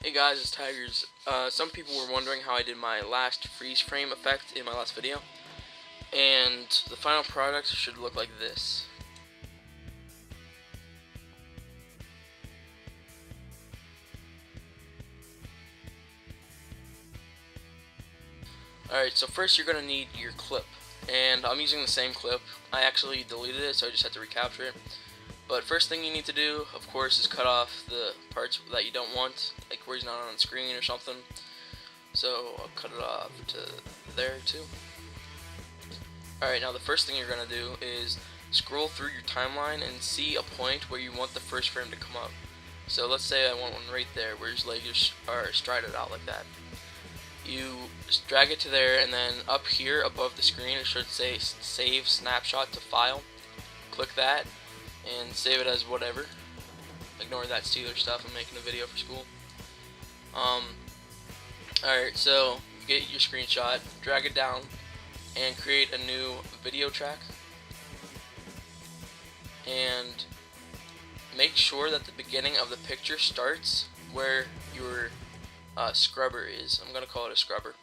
Hey guys, it's Tigers. Some people were wondering how I did my last freeze frame effect in my last video, and the final product should look like this. Alright, so first you're going to need your clip, and I'm using the same clip. I actually deleted it, so I just had to recapture it. But first thing you need to do, of course, is cut off the parts that you don't want, like where he's not on screen or something. So I'll cut it off to there too. Alright, now the first thing you're going to do is scroll through your timeline and see a point where you want the first frame to come up. So let's say I want one right there where his legs are strided out like that. You drag it to there, and then up here above the screen it should say save snapshot to file. Click that and save it as whatever. Ignore that Steelers stuff, I'm making a video for school. Alright, so you get your screenshot, drag it down, and create a new video track. And make sure that the beginning of the picture starts where your scrubber is. I'm gonna call it a scrubber.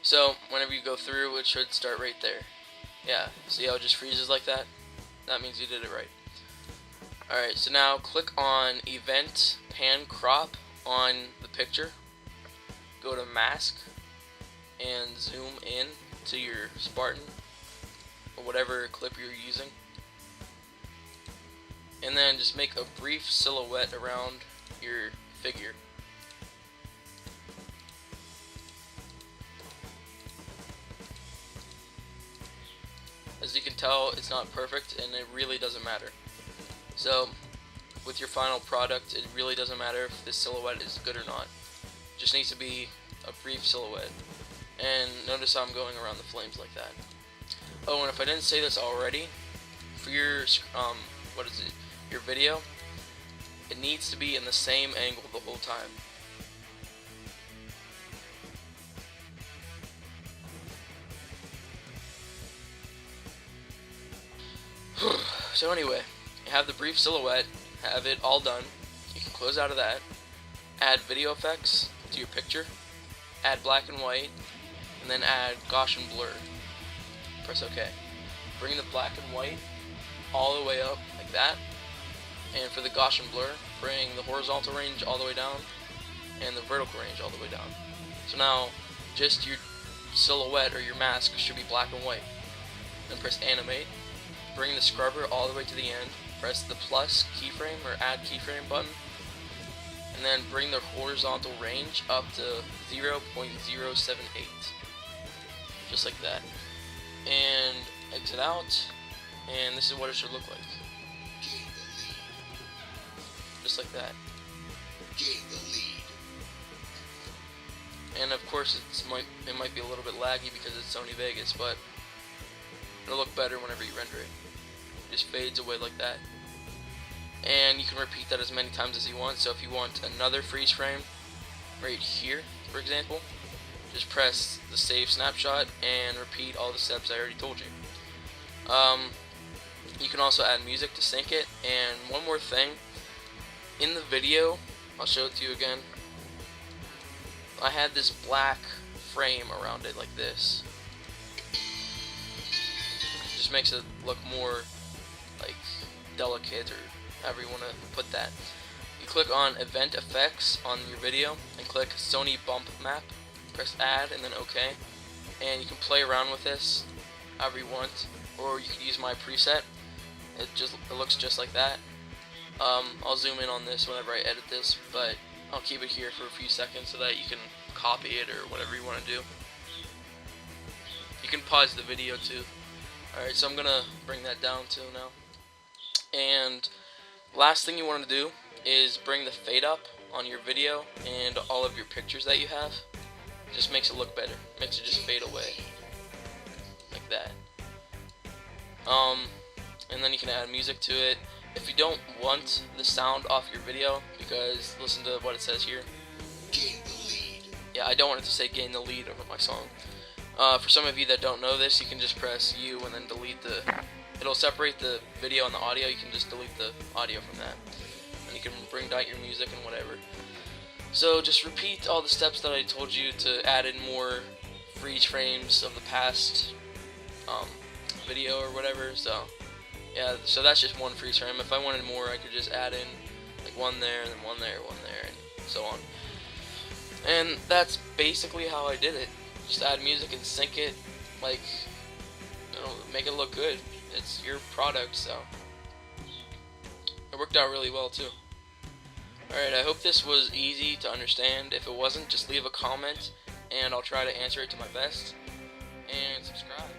So whenever you go through, it should start right there. Yeah, see how it just freezes like that? That means you did it right. Alright, so now click on Event Pan Crop on the picture. Go to Mask and zoom in to your Spartan or whatever clip you're using. And then just make a brief silhouette around your figure. As you can tell, it's not perfect, and it really doesn't matter. So, with your final product, it really doesn't matter if this silhouette is good or not. It just needs to be a brief silhouette. And notice how I'm going around the flames like that. Oh, and if I didn't say this already, for your your video, it needs to be in the same angle the whole time. So anyway, you have the brief silhouette, have it all done. You can close out of that, add video effects to your picture, add black and white, and then add Gaussian blur. Press OK. Bring the black and white all the way up like that, and for the Gaussian blur, bring the horizontal range all the way down and the vertical range all the way down. So now just your silhouette or your mask should be black and white. Then press animate. Bring the scrubber all the way to the end, press the plus keyframe or add keyframe button, and then bring the horizontal range up to 0.078, just like that, and exit out, and this is what it should look like, just like that. And of course it might be a little bit laggy because it's Sony Vegas, but it'll look better whenever you render it. It just fades away like that. And you can repeat that as many times as you want. So if you want another freeze frame right here, for example, just press the save snapshot and repeat all the steps I already told you. You can also add music to sync it. And one more thing, in the video, I'll show it to you again, I had this black frame around it like this. Just makes it look more like delicate, or however you want to put that. You click on Event Effects on your video and click Sony Bump Map. Press Add and then OK. And you can play around with this however you want, or you can use my preset. It looks just like that. I'll zoom in on this whenever I edit this, but I'll keep it here for a few seconds so that you can copy it or whatever you want to do. You can pause the video too. Alright, so I'm gonna bring that down to now. And last thing you want to do is bring the fade up on your video and all of your pictures that you have. It just makes it look better. Makes it just fade away. Like that. And then you can add music to it. If you don't want the sound off your video, because listen to what it says here. Gain the lead. Yeah, I don't want it to say gain the lead over my song. For some of you that don't know this, you can just press U and then delete it'll separate the video and the audio. You can just delete the audio from that. And you can bring down your music and whatever. So just repeat all the steps that I told you to add in more freeze frames of the past video or whatever. So yeah, so that's just one freeze frame. If I wanted more, I could just add in like one there, and then one there, and so on. And that's basically how I did it. Just add music and sync it, like, you know, make it look good. It's your product, so it worked out really well too. Alright, I hope this was easy to understand. If it wasn't, just leave a comment and I'll try to answer it to my best. And subscribe.